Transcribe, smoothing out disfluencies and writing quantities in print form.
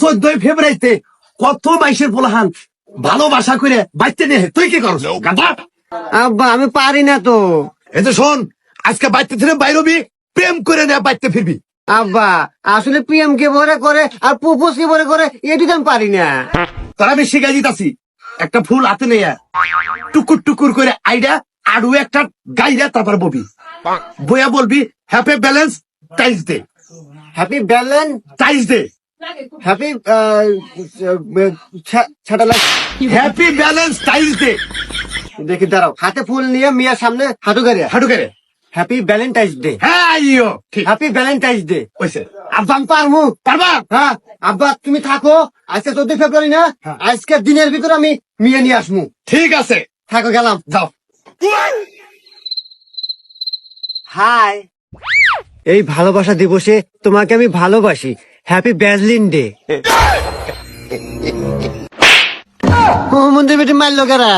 14 ফেব্রুয়ারিতে কত বাইশের পোলাহান ভালোবাসা করে বাইতে নিয়ে তুই কি করছ গাধা? আব্বা আমি পারি না তো। এই যে শোন, আজকে বাইতে থেকে বাইরবি, প্রেম করে নেয়া বাইতে ফিরবি। আব্বা আসলে পিএম কে ভরে করে আর প্রপোজ কে ভরে করে এটি তো আমি পারি না। তারা আমি শিখাই দিতাছি, একটা ফুল হাতে নিয়ে টুকুর টুকুর করে আইডা আড়ু একটা গাইরা তারপর ববি বইয়া বলবি happy balance ties day, happy balance ties day, happy satellite. Happy balance ties day. দেখি দাঁড়াও, হাতে ফুল নিয়ে মিয়ার সামনে হাঁটু গাড়িয়া হাঁটু করে হ্যাপি ভ্যালেন্টাইন্স ডে। হ্যাঁ আইও ঠিক হ্যাপি ভ্যালেন্টাইন্স ডে। হইছে। আব্বা আমি পারবো। পারবা? হ্যাঁ আব্বা তুমি থাকো, আজকে 14 ফেব্রুয়ারি না, হ্যাঁ। আজকের দিনের ভিতর আমি মিয়া নিয়ে আসবো। ঠিক আছে, থাকো, গেলাম। যাও। হাই, এই ভালোবাসা দিবসে তোমাকে আমি ভালোবাসি। Happy ব্যাজলিন day. ও মন্দির বেটি মারলো কারা?